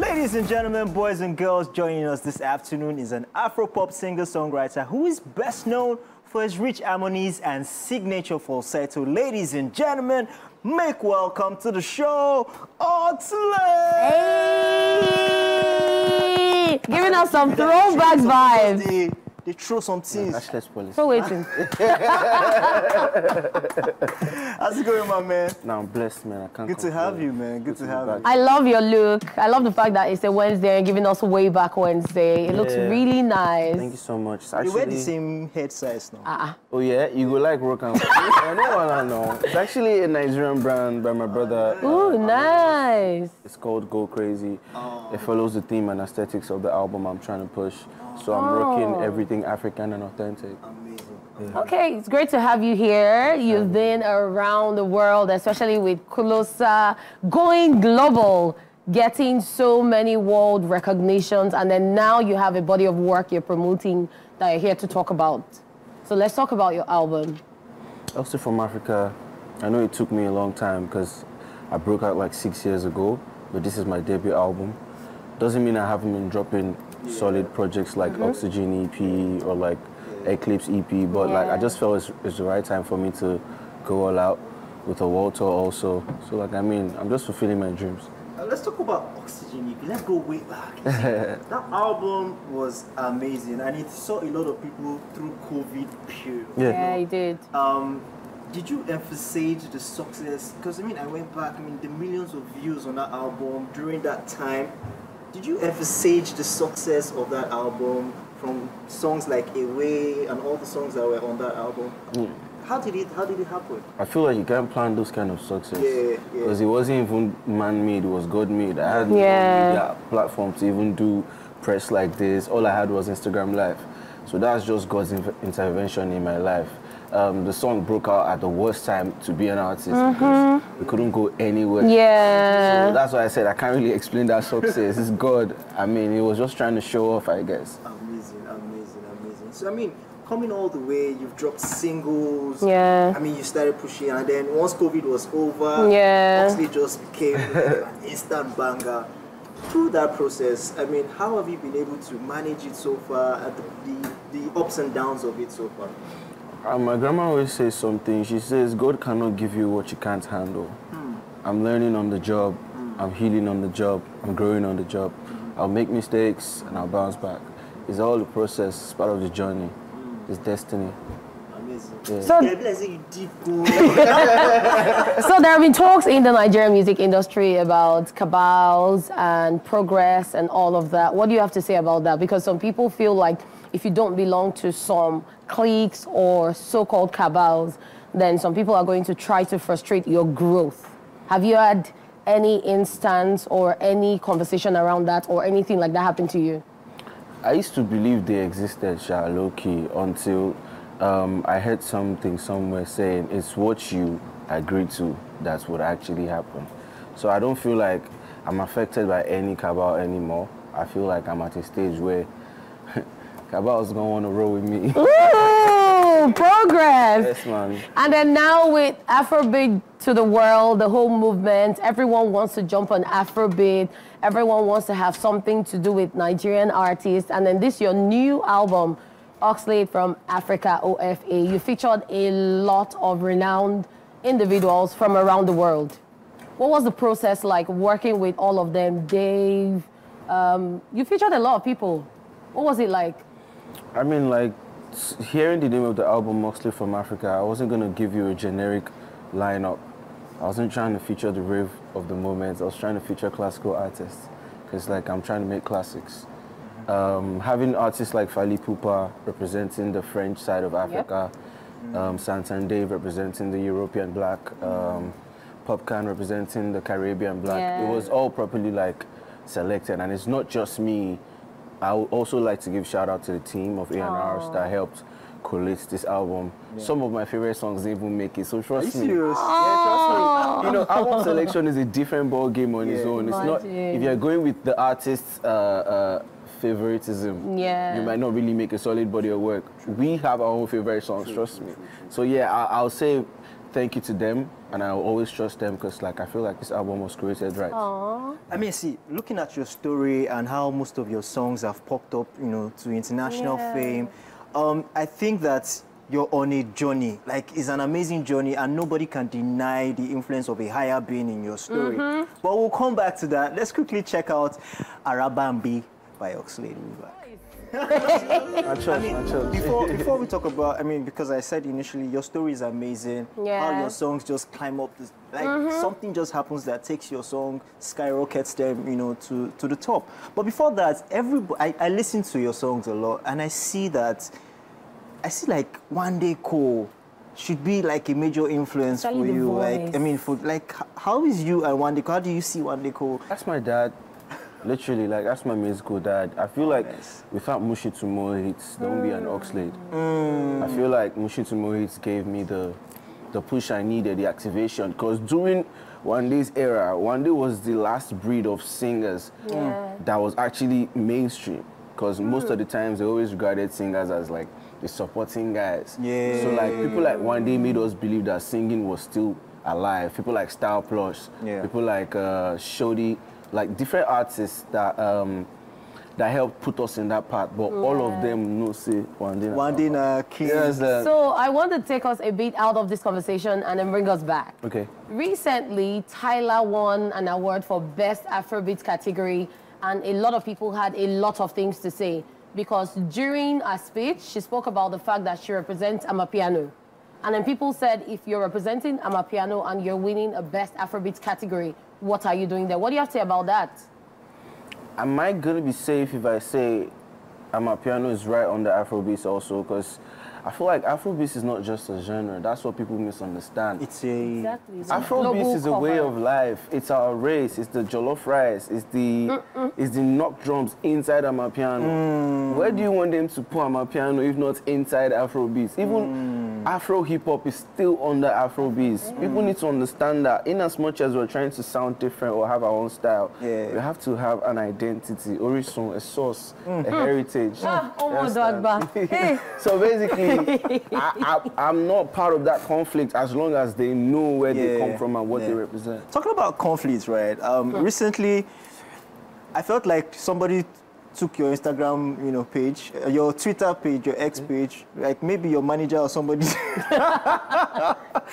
Ladies and gentlemen, boys and girls, joining us this afternoon is an Afro-pop singer-songwriter who is best known for his rich harmonies and signature falsetto. Ladies and gentlemen, make welcome to the show, Oxlade! Hey! Giving us some throwback vibes. They throw some things. So waiting. How's it going, my man? No, I'm blessed, man. I can't Good to have you, man. Good to have you. I love your look. I love the fact that it's a Wednesday and giving us way back Wednesday. It looks really nice. Thank you so much. You wear the same head size now. Oh yeah, you go like rock and I know what I know. It's actually a Nigerian brand by my brother. Ooh, nice. It's called Go Crazy. It follows the theme and aesthetics of the album I'm trying to push. So I'm rocking everything African and authentic. Amazing. Yeah. Okay, it's great to have you here. You've been around the world, especially with Kulosa, going global, getting so many world recognitions, and then now you have a body of work you're promoting that you're here to talk about. So let's talk about your album. Also from Africa, I know it took me a long time because I broke out like 6 years ago, but this is my debut album. Doesn't mean I haven't been dropping solid projects like Oxygen EP or like Eclipse EP, but like I just felt it's the right time for me to go all out with a world tour also. So like, I mean, I'm just fulfilling my dreams. Let's talk about Oxygen EP. Let's go way back. That album was amazing and it saw a lot of people through COVID period. Yeah, it did. Did you emphasize the success? Because I mean, I went back, I mean, the millions of views on that album during that time. Did you emphasize the success of that album from songs like Away and all the songs that were on that album? How did it happen? I feel like you can't plan those kind of success. Because it wasn't even man-made, it was God-made. I had no media platform to even do press like this. All I had was Instagram Live. So that's just God's intervention in my life. The song broke out at the worst time to be an artist because we couldn't go anywhere. Yeah. So that's why I said I can't really explain that success. It's God. I mean, he was just trying to show off, I guess. Amazing, amazing, amazing. So I mean, coming all the way, you've dropped singles. Yeah. I mean, you started pushing, and then once COVID was over, Oxlade just became an instant banger. Through that process, I mean, how have you been able to manage it so far, at the ups and downs of it so far? My grandma always says something. She says, God cannot give you what you can't handle. I'm learning on the job. I'm healing on the job. I'm growing on the job. I'll make mistakes and I'll bounce back. It's all the process. It's part of the journey. It's destiny. Amazing. Yeah. So there have been talks in the Nigerian music industry about Cabals and progress and all of that. What do you have to say about that? Because some people feel like if you don't belong to some cliques or so-called cabals, then some people are going to try to frustrate your growth. Have you had any instance or any conversation around that or anything like that happen to you? I used to believe they existed, low-key, until I heard something somewhere saying it's what you agree to that's what actually happened. So I don't feel like I'm affected by any cabal anymore. I feel like I'm at a stage where Cabals gonna want to roll with me. Ooh, progress. Yes, man. And then now with Afrobeat to the world, the whole movement, everyone wants to jump on Afrobeat. Everyone wants to have something to do with Nigerian artists. And then this, your new album, Oxlade from Africa, OFA. You featured a lot of renowned individuals from around the world. What was the process like working with all of them? Dave, you featured a lot of people. What was it like? I mean, like, hearing the name of the album, Oxlade from Africa, I wasn't going to give you a generic lineup. I wasn't trying to feature the rave of the moment. I was trying to feature classical artists. Because, like, I'm trying to make classics. Having artists like Fally Ipupa representing the French side of Africa, Santan Dave representing the European black, Popcan representing the Caribbean black. It was all properly, like, selected. And it's not just me. I would also like to give shout out to the team of A&Rs that helped collate this album. Some of my favorite songs didn't even make it, so trust me. Serious? Yeah, trust me. You know, album selection is a different ball game on its own. It's not, if you're going with the artist's favoritism, you might not really make a solid body of work. We have our own favorite songs, trust me. So yeah, I'll say thank you to them, and I'll always trust them because, like, I feel like this album was created right. Aww. I mean, see, looking at your story and how most of your songs have popped up, you know, to international fame, I think that you're on a journey. Like, it's an amazing journey, and nobody can deny the influence of a higher being in your story. But we'll come back to that. Let's quickly check out Arabambi by Oxlade. Before we talk about, I mean, because I said initially, your story is amazing. How your songs just climb up, this, like something just happens that takes your song, skyrockets them, you know, to the top. But before that, I listen to your songs a lot, and I see like One Day Cole should be like a major influence for you. Like, I mean, how is you and One Day Cole? How do you see One Day Cole? That's my dad. Literally, like, that's my musical dad. I feel like without Mushi Tomorrow Hits, there won't be an Oxlade. I feel like Mushi Tomorrow Hits gave me the push I needed, the activation. Because during One Day's era, One Day was the last breed of singers that was actually mainstream. Because most of the times, they always regarded singers as, like, the supporting guys. So, like, people like One Day made us believe that singing was still alive. People like Style Plus, people like Shodi, like different artists that that helped put us in that part, but all of them know say One Day King. So I want to take us a bit out of this conversation and then bring us back. Okay. Recently, Tyler won an award for Best Afrobeats category, and a lot of people had a lot of things to say because during her speech, she spoke about the fact that she represents Amapiano. And then people said, if you're representing Amapiano and you're winning a Best Afrobeats category, what are you doing there? What do you have to say about that? Am I going to be safe if I say Amapiano is right on the Afrobeats also? Because I feel like Afrobeats is not just a genre. That's what people misunderstand. It's a... Afrobeats is a way of life. It's our race. It's the jollof rice. It's the knock drums inside Amapiano. Where do you want them to put Amapiano if not inside Afrobeats? Even Afro hip-hop is still under Afrobeats. People need to understand that in as much as we're trying to sound different or have our own style, we have to have an identity, origin, a source, a heritage. So basically, I'm not part of that conflict as long as they know where they come from and what they represent. Talking about conflicts, right? Recently, I felt like somebody took your Instagram, you know, page, your Twitter page, your X page, like maybe your manager or somebody.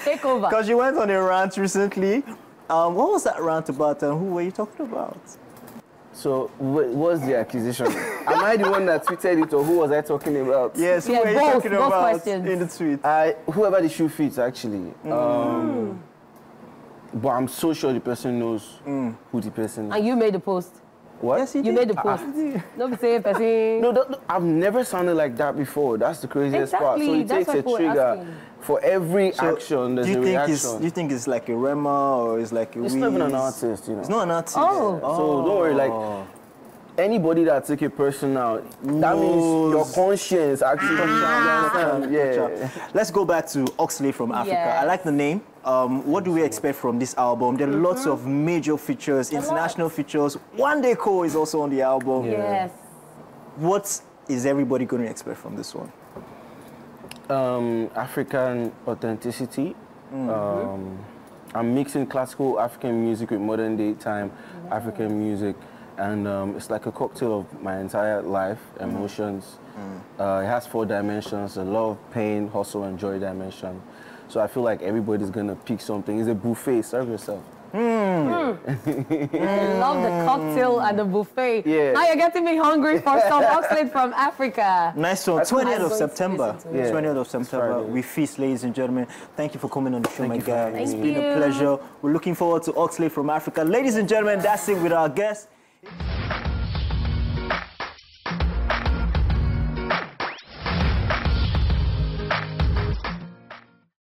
Take over. Because you went on a rant recently. What was that rant about and who were you talking about? So, what was the accusation? Am I the one that tweeted it, or who was I talking about? Yes, who were you talking about questions. in the tweet? Whoever the shoe fits, actually. But I'm so sure the person knows who the person is. And you made the post. What? Yes, you made the post. Don't say person. No, I've never sounded like that before. That's the craziest part. So it takes a trigger. For every action, there's a reaction. Do you think it's like a Rema or it's like a It's not even an artist, you know. It's not an artist. So don't worry, like, anybody that take it personal, that means your conscience actually. Let's go back to Oxlade from Africa. I like the name. What do we expect from this album? There are lots of major features, international features. One Day Cole is also on the album. Yes. What is everybody going to expect from this one? African authenticity. I'm mixing classical African music with modern day time African music. And it's like a cocktail of my entire life, emotions. It has 4 dimensions: a love, pain, hustle, and joy dimension. So I feel like everybody's gonna pick something. It's a buffet. Serve yourself. I love the cocktail and the buffet. Now you're getting me hungry for some Oxlade from Africa. Nice one. 20th of September. 20th of September. We feast, ladies and gentlemen. Thank you for coming on the show, my guy. It's been a pleasure. We're looking forward to Oxlade from Africa. Ladies and gentlemen, that's it with our guest.